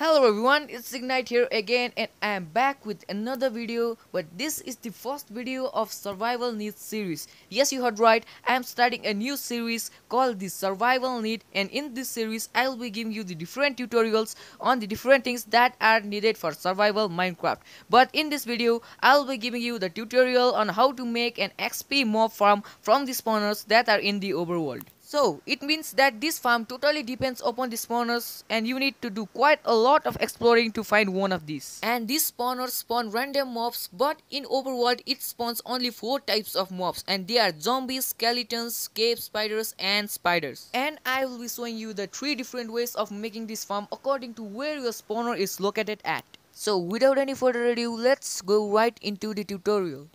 Hello everyone, it's Ignite here again and I am back with another video, but this is the first video of Survival Need series. Yes, you heard right, I am starting a new series called the Survival Need, and in this series I will be giving you the different tutorials on the different things that are needed for survival Minecraft. But in this video, I will be giving you the tutorial on how to make an XP mob farm from the spawners that are in the overworld. So it means that this farm totally depends upon the spawners and you need to do quite a lot of exploring to find one of these. And these spawners spawn random mobs, but in overworld it spawns only 4 types of mobs, and they are zombies, skeletons, cave spiders and spiders. And I will be showing you the 3 different ways of making this farm according to where your spawner is located at. So without any further ado, let's go right into the tutorial.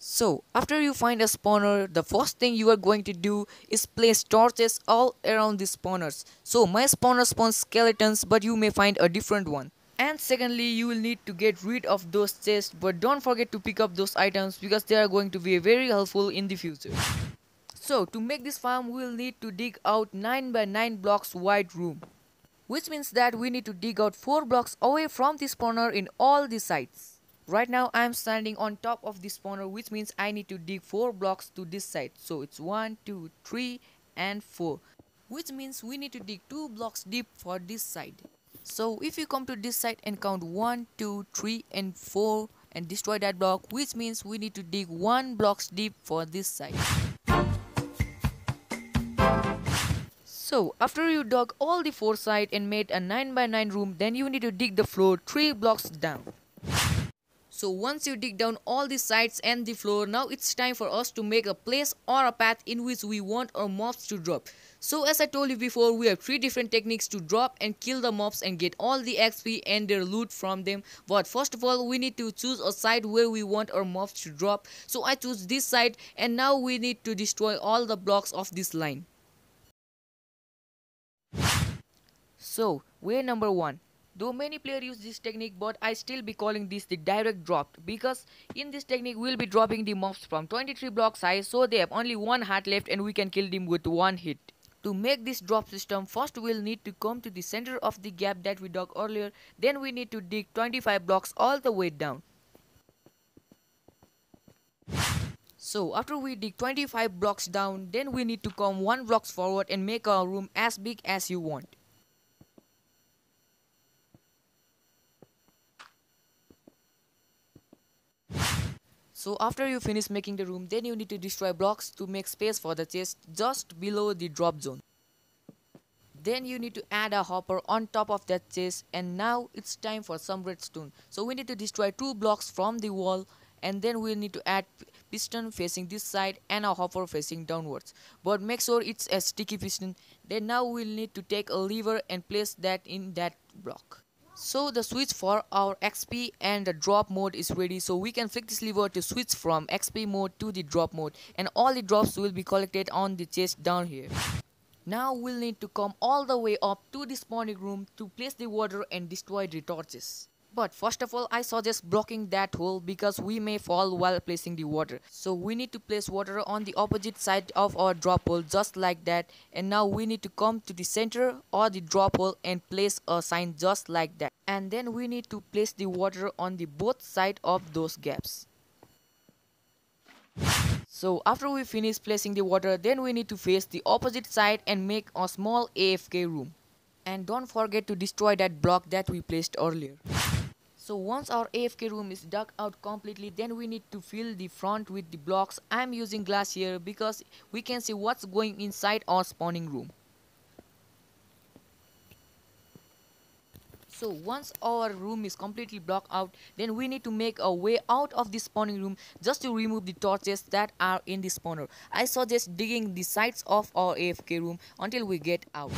So, after you find a spawner, the first thing you are going to do is place torches all around the spawners. So, my spawner spawns skeletons, but you may find a different one. And secondly, you will need to get rid of those chests, but don't forget to pick up those items because they are going to be very helpful in the future. So, to make this farm, we will need to dig out 9 by 9 blocks wide room, which means that we need to dig out 4 blocks away from the spawner in all the sides. Right now I am standing on top of the spawner, which means I need to dig 4 blocks to this side. So it's 1, 2, 3 and 4, which means we need to dig 2 blocks deep for this side. So if you come to this side and count 1, 2, 3 and 4 and destroy that block, which means we need to dig 1 blocks deep for this side. So after you dug all the 4 sides and made a 9 by 9 room, then you need to dig the floor 3 blocks down. So once you dig down all the sides and the floor, now it's time for us to make a place or a path in which we want our mobs to drop. So as I told you before, we have 3 different techniques to drop and kill the mobs and get all the XP and their loot from them. But first of all, we need to choose a side where we want our mobs to drop. So I choose this side, and now we need to destroy all the blocks of this line. So way number 1. Though many players use this technique, but I still be calling this the direct drop, because in this technique we'll be dropping the mobs from 23 blocks high, so they have only 1 heart left and we can kill them with 1 hit. To make this drop system, first we'll need to come to the center of the gap that we dug earlier, then we need to dig 25 blocks all the way down. So after we dig 25 blocks down, then we need to come 1 block forward and make our room as big as you want. So after you finish making the room, then you need to destroy blocks to make space for the chest just below the drop zone. Then you need to add a hopper on top of that chest, and now it's time for some redstone. So we need to destroy 2 blocks from the wall, and then we need to add piston facing this side and a hopper facing downwards. But make sure it's a sticky piston. Then now we'll need to take a lever and place that in that block. So the switch for our XP and the drop mode is ready, so we can flick this lever to switch from XP mode to the drop mode, and all the drops will be collected on the chest down here. Now we'll need to come all the way up to the spawning room to place the water and destroy the torches. But first of all, I suggest blocking that hole because we may fall while placing the water. So we need to place water on the opposite side of our drop hole just like that. And now we need to come to the center or the drop hole and place a sign just like that. And then we need to place the water on the both sides of those gaps. So after we finish placing the water, then we need to face the opposite side and make a small AFK room. And don't forget to destroy that block that we placed earlier. So once our AFK room is dug out completely, then we need to fill the front with the blocks. I'm using glass here because we can see what's going inside our spawning room. So once our room is completely blocked out, then we need to make a way out of the spawning room just to remove the torches that are in the spawner. I suggest digging the sides of our AFK room until we get out.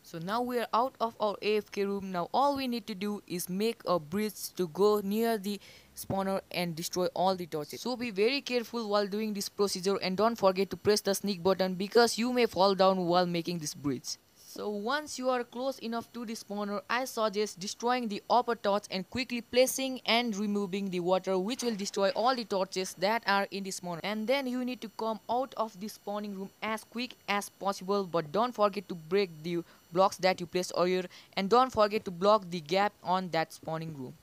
So now we are out of our AFK room. Now all we need to do is make a bridge to go near the spawner and destroy all the torches. So be very careful while doing this procedure and don't forget to press the sneak button because you may fall down while making this bridge. So once you are close enough to the spawner, I suggest destroying the upper torch and quickly placing and removing the water, which will destroy all the torches that are in the spawner. And then you need to come out of the spawning room as quick as possible, but don't forget to break the blocks that you placed earlier, and don't forget to block the gap on that spawning room.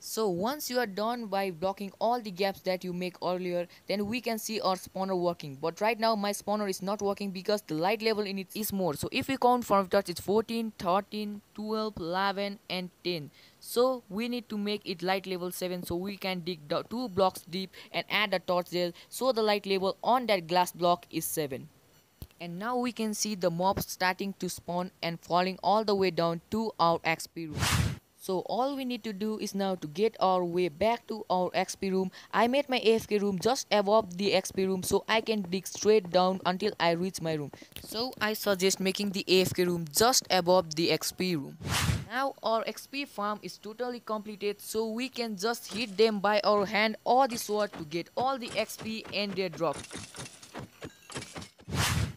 So once you are done by blocking all the gaps that you make earlier, then we can see our spawner working. But right now my spawner is not working because the light level in it is more. So if we count from touch, it's 14, 13, 12, 11 and 10. So we need to make it light level 7, so we can dig 2 blocks deep and add a torch there, so the light level on that glass block is 7. And now we can see the mobs starting to spawn and falling all the way down to our XP room. So all we need to do is now to get our way back to our XP room. I made my AFK room just above the XP room so I can dig straight down until I reach my room. So I suggest making the AFK room just above the XP room. Now our XP farm is totally completed, so we can just hit them by our hand or the sword to get all the XP and their drop.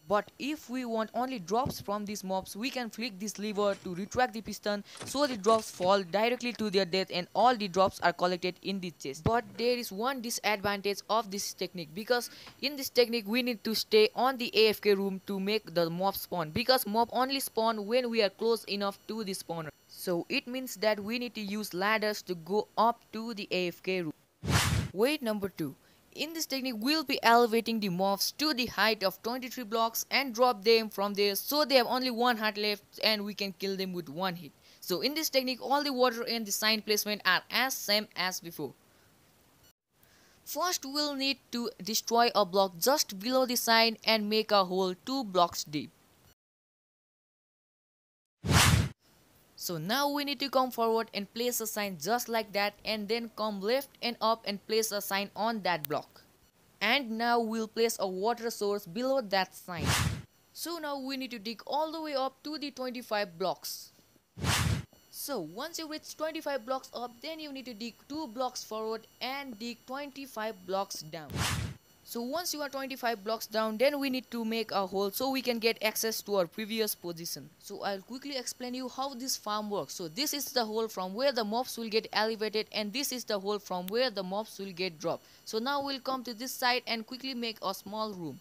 But if we want only drops from these mobs, we can flick this lever to retract the piston so the drops fall directly to their death and all the drops are collected in the chest. But there is one disadvantage of this technique, because in this technique we need to stay on the AFK room to make the mob spawn, because mob only spawn when we are close enough to the spawner. So it means that we need to use ladders to go up to the AFK room. Way number 2. In this technique, we'll be elevating the mobs to the height of 23 blocks and drop them from there so they have only 1 heart left and we can kill them with 1 hit. So in this technique, all the water and the sign placement are as same as before. First, we'll need to destroy a block just below the sign and make a hole 2 blocks deep. So now we need to come forward and place a sign just like that, and then come left and up and place a sign on that block. And now we'll place a water source below that sign. So now we need to dig all the way up to the 25 blocks. So once you reach 25 blocks up, then you need to dig 2 blocks forward and dig 25 blocks down. So once you are 25 blocks down, then we need to make a hole so we can get access to our previous position. So I'll quickly explain you how this farm works. So this is the hole from where the mobs will get elevated, and this is the hole from where the mobs will get dropped. So now we'll come to this side and quickly make a small room.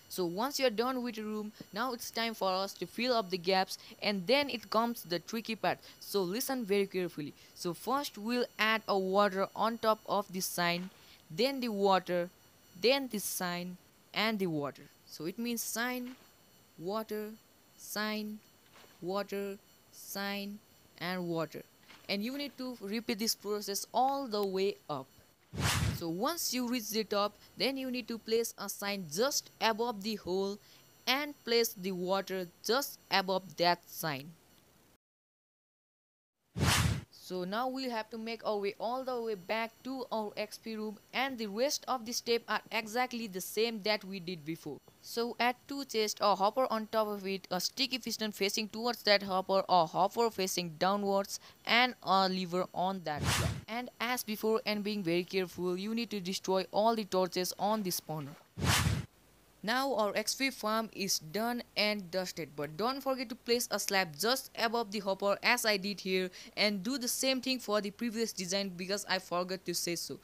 So once you're done with the room, now it's time for us to fill up the gaps, and then it comes the tricky part. So listen very carefully. So first we'll add a water on top of the sign, then the water, then the sign and the water. So it means sign, water, sign, water, sign and water. And you need to repeat this process all the way up. So once you reach the top, then you need to place a sign just above the hole and place the water just above that sign. So now we have to make our way all the way back to our XP room, and the rest of the steps are exactly the same that we did before. So add 2 chests, a hopper on top of it, a sticky piston facing towards that hopper, a hopper facing downwards and a lever on that block. And as before, and being very careful, you need to destroy all the torches on the spawner. Now our XP farm is done and dusted, but don't forget to place a slab just above the hopper as I did here, and do the same thing for the previous design because I forgot to say so.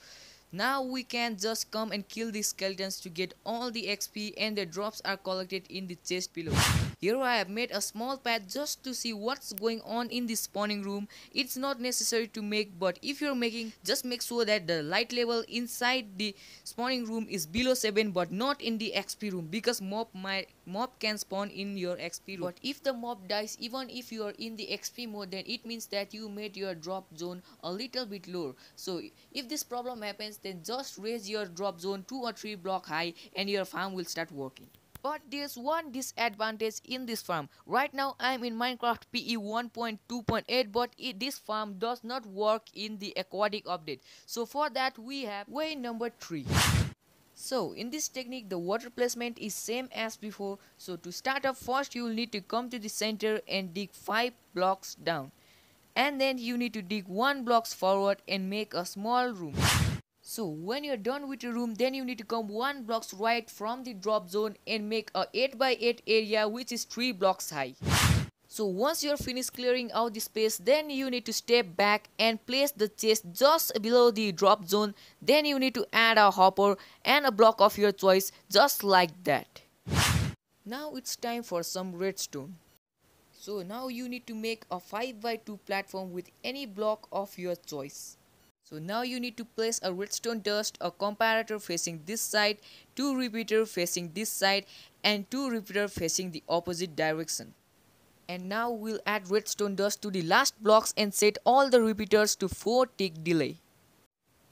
Now we can just come and kill these skeletons to get all the XP, and the drops are collected in the chest below. Here I have made a small path just to see what's going on in the spawning room. It's not necessary to make, but if you're making, just make sure that the light level inside the spawning room is below 7 but not in the XP room, because mob can spawn in your XP room. But if the mob dies even if you are in the XP mode, then it means that you made your drop zone a little bit lower. So if this problem happens, then just raise your drop zone 2 or 3 block high and your farm will start working. But there's one disadvantage in this farm. Right now I'm in Minecraft PE 1.2.8, but this farm does not work in the aquatic update. So for that we have way number 3. So in this technique the water placement is same as before. So to start up, first you will need to come to the center and dig 5 blocks down. And then you need to dig 1 blocks forward and make a small room. So when you're done with your room, then you need to come 1 blocks right from the drop zone and make a 8 by 8 area which is 3 blocks high. So once you're finished clearing out the space, then you need to step back and place the chest just below the drop zone. Then you need to add a hopper and a block of your choice, just like that. Now it's time for some redstone. So now you need to make a 5x2 platform with any block of your choice. So now you need to place a redstone dust, a comparator facing this side, 2 repeater facing this side, and 2 repeater facing the opposite direction. And now we'll add redstone dust to the last blocks and set all the repeaters to 4 tick delay.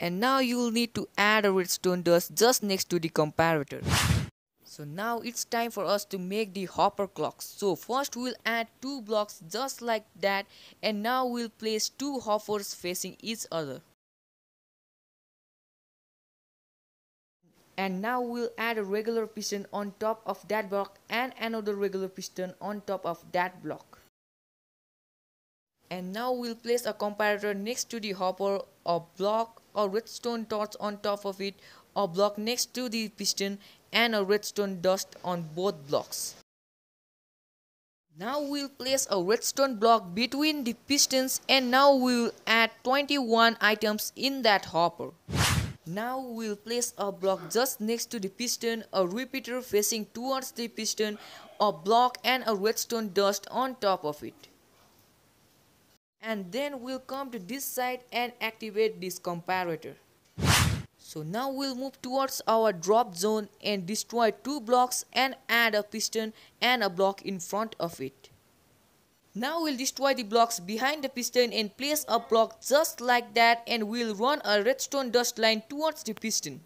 And now you'll need to add a redstone dust just next to the comparator. So now it's time for us to make the hopper clocks. So first we'll add 2 blocks just like that, and now we'll place 2 hoppers facing each other. And now we'll add a regular piston on top of that block and another regular piston on top of that block. And now we'll place a comparator next to the hopper, a block, a redstone torch on top of it, a block next to the piston, and a redstone dust on both blocks. Now we'll place a redstone block between the pistons, and now we'll add 21 items in that hopper. Now we'll place a block just next to the piston, a repeater facing towards the piston, a block and a redstone dust on top of it. And then we'll come to this side and activate this comparator. So now we'll move towards our drop zone and destroy 2 blocks and add a piston and a block in front of it. Now we'll destroy the blocks behind the piston and place a block just like that, and we'll run a redstone dust line towards the piston.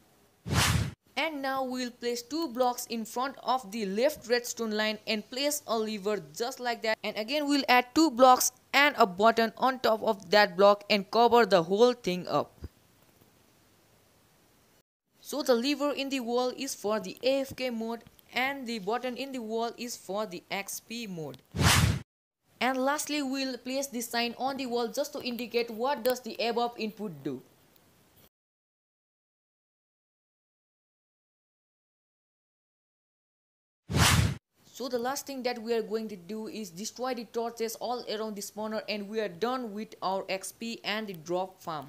And now we'll place 2 blocks in front of the left redstone line and place a lever just like that, and again we'll add 2 blocks and a button on top of that block and cover the whole thing up. So the lever in the wall is for the AFK mode and the button in the wall is for the XP mode. And lastly, we'll place this sign on the wall just to indicate what does the above input do. So the last thing that we are going to do is destroy the torches all around the spawner, and we are done with our XP and the drop farm.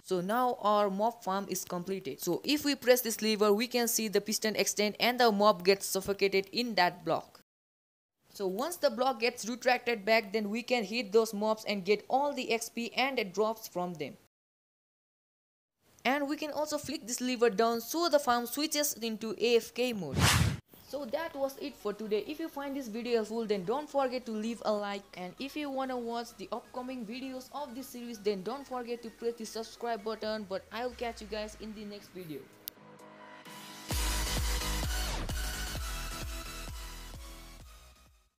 So now our mob farm is completed. So if we press this lever, we can see the piston extend and the mob gets suffocated in that block. So once the block gets retracted back, then we can hit those mobs and get all the XP and the drops from them. And we can also flick this lever down so the farm switches into AFK mode. So that was it for today. If you find this video helpful, then don't forget to leave a like. And if you wanna watch the upcoming videos of this series, then don't forget to press the subscribe button. But I'll catch you guys in the next video.